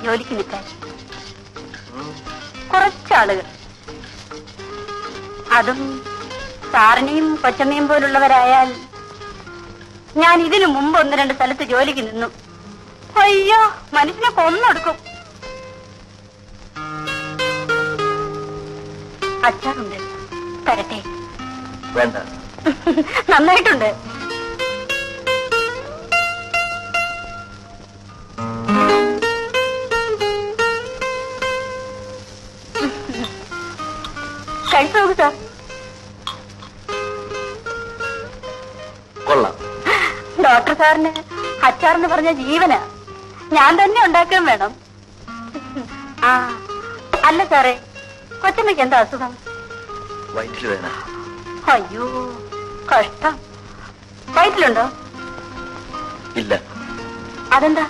ജോലിക്ക് നിൽക്കാൻ. കുറച്ചാളുകൾ, അതും സാറിനെയും കൊച്ചമ്മയും പോലുള്ളവരായാൽ. ഞാൻ ഇതിനു മുമ്പ് 1-2 സ്ഥലത്ത് ജോലിക്ക് നിന്നു. അയ്യോ, മനുഷ്യനെ കൊന്നൊടുക്കും. അച്ചാറുണ്ട്, തരട്ടെ? വേണ്ട. നന്നായിട്ടുണ്ട്. കഴിച്ചു നോക്കൂ സാർ. കൊള്ളാം. ഡോക്ടർ സാറിന് അച്ചാറെന്ന് പറഞ്ഞ ജീവനാ. ഞാൻ തന്നെ ഉണ്ടാക്കാൻ വേണം. ആ അല്ല സാറേ, കൊച്ചമ്മയ്ക്ക് എന്താ അസുഖം? വയറ്റിൽ വേണം. അയ്യോ കഷ്ടം. വയറ്റിലുണ്ടോ? ഇല്ല. അതെന്താ?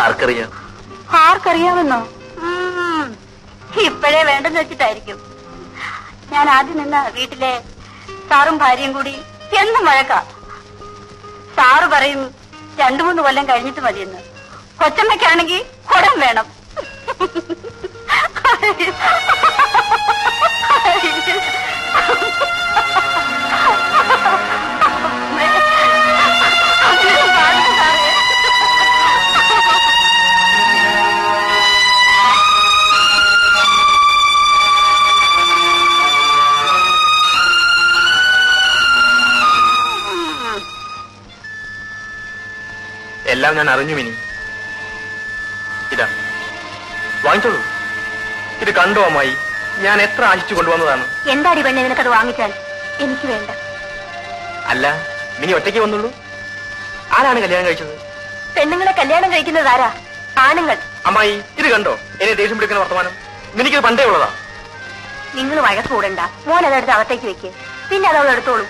ആർക്കറിയാം? ആർക്കറിയാമെന്നോ? ഇപ്പോഴേ വേണ്ടെന്ന് വെച്ചിട്ടായിരിക്കും. ഞാൻ ആദ്യം നിന്ന വീട്ടിലെ സാറും ഭാര്യയും കൂടി എന്നും വഴക്കാ. സാറ് പറയും 2-3 കൊല്ലം കഴിഞ്ഞിട്ട് മതിയെന്ന്. കൊച്ചമ്മയ്ക്കാണെങ്കിൽ കുടം വേണം. എല്ലാം ഞാൻ അറിഞ്ഞു മിനി. ഇതാ വാങ്ങിച്ചോളൂ. ഇത് കണ്ടോ അമ്മായി, ഞാൻ എത്ര ആശിച്ചു കൊണ്ടുവന്നതാണ്. എന്താടി പെണ്ണെ നിനക്കത് വാങ്ങിച്ചാൽ? എനിക്ക് വേണ്ട. അല്ല, മിനി ഒറ്റയ്ക്ക് വന്നുള്ളൂ. ആരാണ് കല്യാണം കഴിച്ചത്? പെണ്ണുങ്ങളെ കല്യാണം കഴിക്കുന്നത് ആരാ? ആണുങ്ങൾ. അമ്മായി, ഇത് കണ്ടോ എന്നെ ദേഷ്യം പിടിക്കുന്ന വർത്തമാനം? എനിക്കിത് പണ്ടേ ഉള്ളതാ. നിങ്ങൾ വഴക്ക് കൂടണ്ട. മോൻ അതെടുത്ത് അകത്തേക്ക് വെക്ക്, പിന്നെ അതവൾ എടുത്തോളൂ.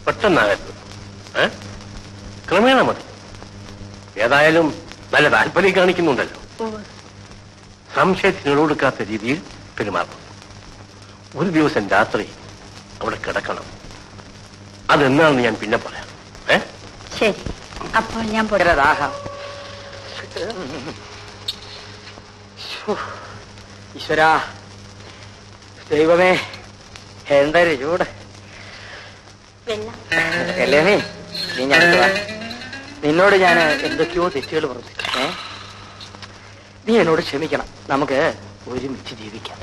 പെട്ടെന്നാകരുത്, ക്രമേണ മതി. ഏതായാലും നല്ല താല്പര്യം കാണിക്കുന്നുണ്ടല്ലോ. സംശയത്തിന് കൊടുക്കാത്ത രീതിയിൽ പെരുമാറണം. ഒരു ദിവസം രാത്രി അവിടെ കിടക്കണം. അതെന്നാണെന്ന് ഞാൻ പിന്നെ പറയാം. ശരി, അപ്പോൾ ഞാൻ പോരാതാകാം. ഈശ്വരാ, ദൈവമേ, എന്തൊരു ചൂട്. കല്യാണി, നീ ഞങ്ങൾക്ക് വാ. നിന്നോട് ഞാൻ എന്തൊക്കെയോ തെറ്റുകൾ പറഞ്ഞു. നീ എന്നോട് ക്ഷമിക്കണം. നമുക്ക് ഒരുമിച്ച് ജീവിക്കാം.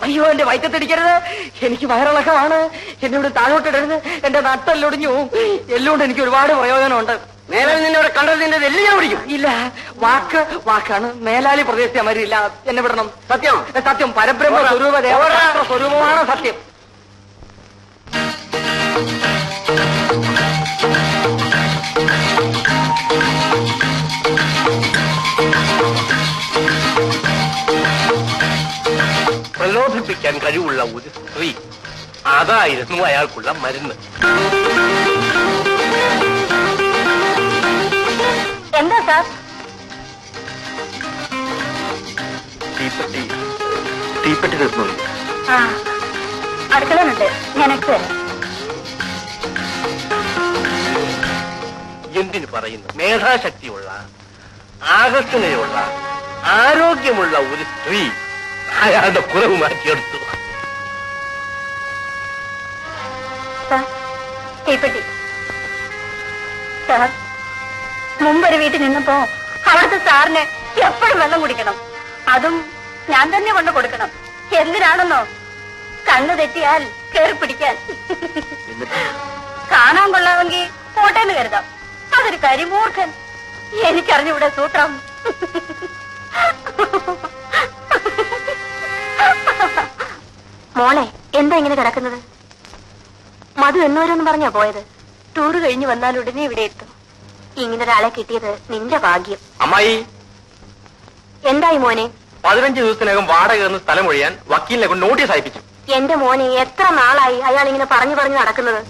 അയ്യോ, എന്റെ വയറ്റത്തടിക്കരുത്. എനിക്ക് വയറിളക്കമാണ്. എന്നോട് താഴോട്ടിടരുത്. എന്റെ നട്ടെല്ലൊടിഞ്ഞു. എല്ലുകൊണ്ട് എനിക്ക് ഒരുപാട് പ്രയോജനമുണ്ട്. മേലാലി നിന്നോട് കണ്ടത് നിന്റെ എല്ലാം ഞാൻ പിടിക്കും. ഇല്ല, വാക്കാണ്. മേലാലി പ്രദേശത്തെ മരിയില്ല. എന്നെ വിടണം. സത്യം, സത്യം. പരബ്രഹ്മ സ്വരൂപ ദേവരാഷ്ട്ര സ്വരൂപമാണ് സത്യം. പ്രലോഭിപ്പിക്കാൻ കഴിവുള്ള ഒരു സ്ത്രീ, അതായിരുന്നു അയാൾക്കുള്ള മരുന്ന്. എന്താ സാർ? തീപ്പെട്ടി തീർന്നു. അടുക്കളയുണ്ട്, ഞാൻ എടുത്തു തരാം. എന്തിനു പറയുന്നു? മേധാശക്തിയുള്ള, ആകർഷണയുള്ള, ആരോഗ്യമുള്ള ഒരു സ്ത്രീ അയാളുടെ കുറവ് മാറ്റിയെടുത്തു. തീപ്പെട്ടി സാർ, മുമ്പൊരു വീട്ടിൽ നിന്നപ്പോ അവിടുത്തെ സാറിന് എപ്പോഴും വെള്ളം കുടിക്കണം. അതും ഞാൻ തന്നെ കൊണ്ട് കൊടുക്കണം. എന്തിനാണെന്നോ? കണ്ണു തെറ്റിയാൽ കയറി പിടിക്കാൻ. കാണാൻ കൊള്ളാമെങ്കിൽ പോട്ടേന്ന് കരുതാം. അതൊരു കരിമൂർഖൻ. എനിക്കറിഞ്ഞൂടെ സൂത്രം. മോളെ, എന്താ ഇങ്ങനെ കിടക്കുന്നത്? മധു എന്നോരെന്ന് പറഞ്ഞാ പോയത്. ടൂറ് കഴിഞ്ഞ് വന്നാൽ ഉടനെ ഇവിടെ എത്തും. ഇങ്ങനൊരാളെ കിട്ടിയത് നിന്റെ ഭാഗ്യം. അമ്മായി, എന്തായി മോനെ? 15 ദിവസത്തിനകം വാടക എന്ന് സ്ഥലം ഒഴിയാൻ വക്കീലിനെ കൊണ്ട് നോട്ടീസ് അയപ്പിച്ചു. എന്റെ മോനെ, എത്ര നാളായി അയാൾ ഇങ്ങനെ പറഞ്ഞു നടക്കുന്നത്?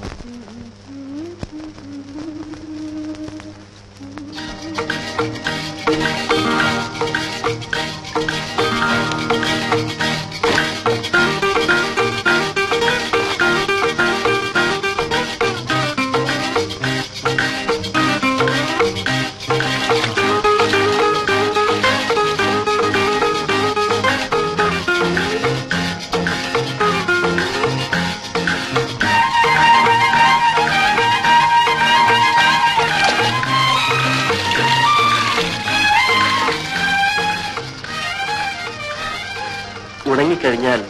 ഉണങ്ങിക്കഴിഞ്ഞാൽ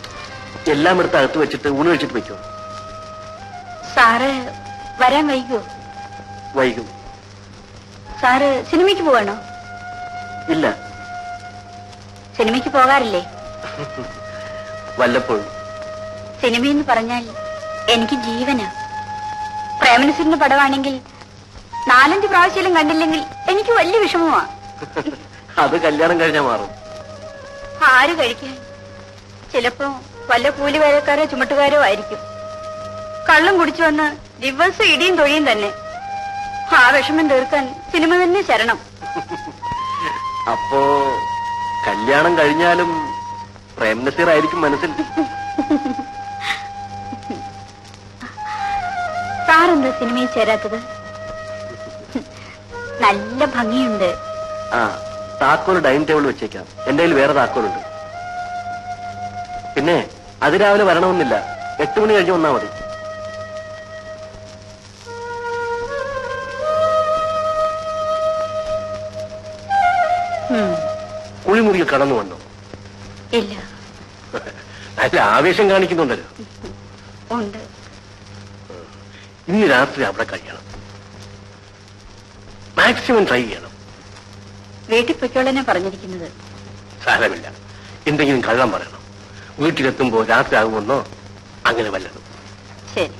എല്ലാം എടുത്ത് അകത്ത് വെച്ചിട്ട് ഊണ് കഴിച്ചിട്ട് വെക്കോ. സാറ് വരാൻ വൈകുമോ? വൈകും. സാറ് സിനിമയ്ക്ക് പോവാണോ? ഇല്ല. സിനിമയ്ക്ക് പോകാറില്ലേ? വല്ലപ്പോഴും. സിനിമയെന്ന് പറഞ്ഞാൽ എനിക്ക് ജീവനാ. പ്രേമനസിന്റെ പടമാണെങ്കിൽ 4-5 പ്രാവശ്യം കണ്ടില്ലെങ്കിൽ എനിക്ക് വലിയ വിഷമമാ. അത് കല്യാണം കഴിഞ്ഞാൽ മാറും. ആര് കഴിക്കാൻ? ചിലപ്പോ വല്ല കൂലിവേലക്കാരോ ചുമട്ടുകാരോ ആയിരിക്കും. കള്ളും കുടിച്ചു വന്ന് ദിവസം ഇടിയും തൊഴിയും തന്നെ. ആ വിഷമം തീർക്കാൻ സിനിമ തന്നെ ശരണം. അപ്പോ കല്യാണം കഴിഞ്ഞാലും പ്രേംനസീർ ആയിരിക്കും മനസ്സിൽ. സാറെന്താ സിനിമയിൽ ചേരാത്തത്? നല്ല ഭംഗിയുണ്ട്. ആ, താക്കോൽ ഡൈനിങ് ടേബിൾ വെച്ചേക്കാം. എന്റെ കയ്യിൽ വേറെ താക്കോലുണ്ട്. പിന്നെ അതിരാവിലെ വരണമെന്നില്ല, 8 മണി കഴിഞ്ഞ് വന്നാ മതി. കുളിമുറിയിൽ കടന്നു വന്നോ? ഇല്ല. നല്ല ആവേശം കാണിക്കുന്നുണ്ടല്ലോ. ഉണ്ട്. ഇന്ന് രാത്രി അവിടെ കഴിയണം. മാക്സിമം ട്രൈ ചെയ്യണം. വീട്ടിൽ പൊയ്ക്കോളനെ പറഞ്ഞിരിക്കുന്നത്. സാരമില്ല, എന്തെങ്കിലും കള്ളം പറയണം. വീട്ടിലെത്തുമ്പോ രാത്രി ആകുമെന്നോ അങ്ങനെ വല്ലതും. ശരി.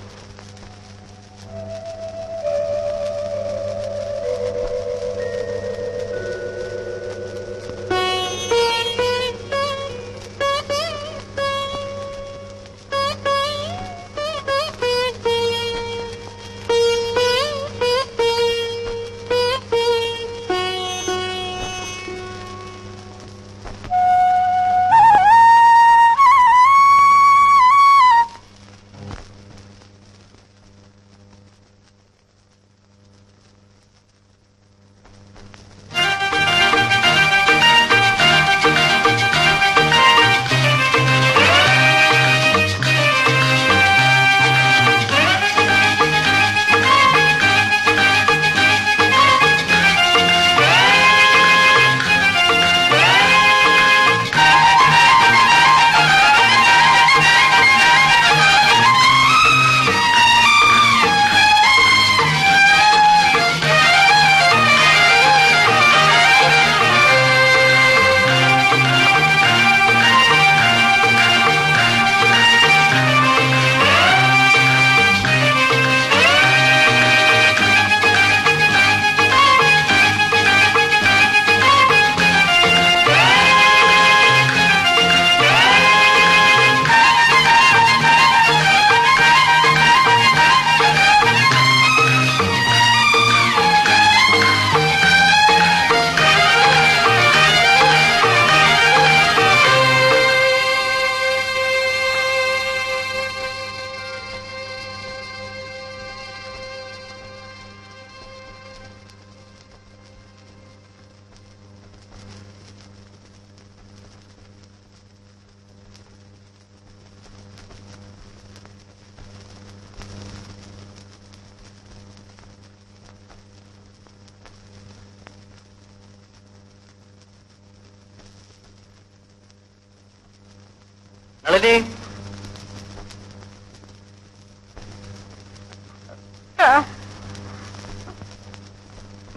നളിനി,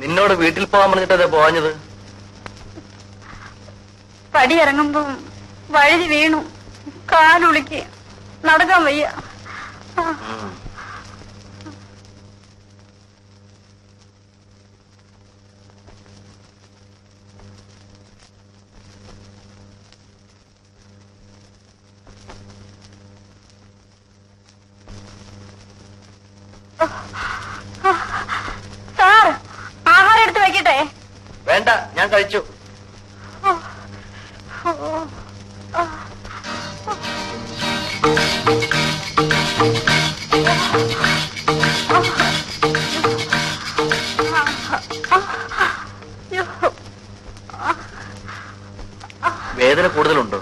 നിന്നോട് വീട്ടിൽ പോകാൻ പറഞ്ഞിട്ടേ പോവാഞ്ഞത്? പടി ഇറങ്ങുമ്പോ വഴുതി വീണു. കാലുളിക്ക് നടക്കാൻ വയ്യ. സാർ, ആഹാരം എടുത്ത് വെക്കട്ടെ? വേണ്ട, ഞാൻ കഴിച്ചു. വേദന കൂടുതലുണ്ടോ?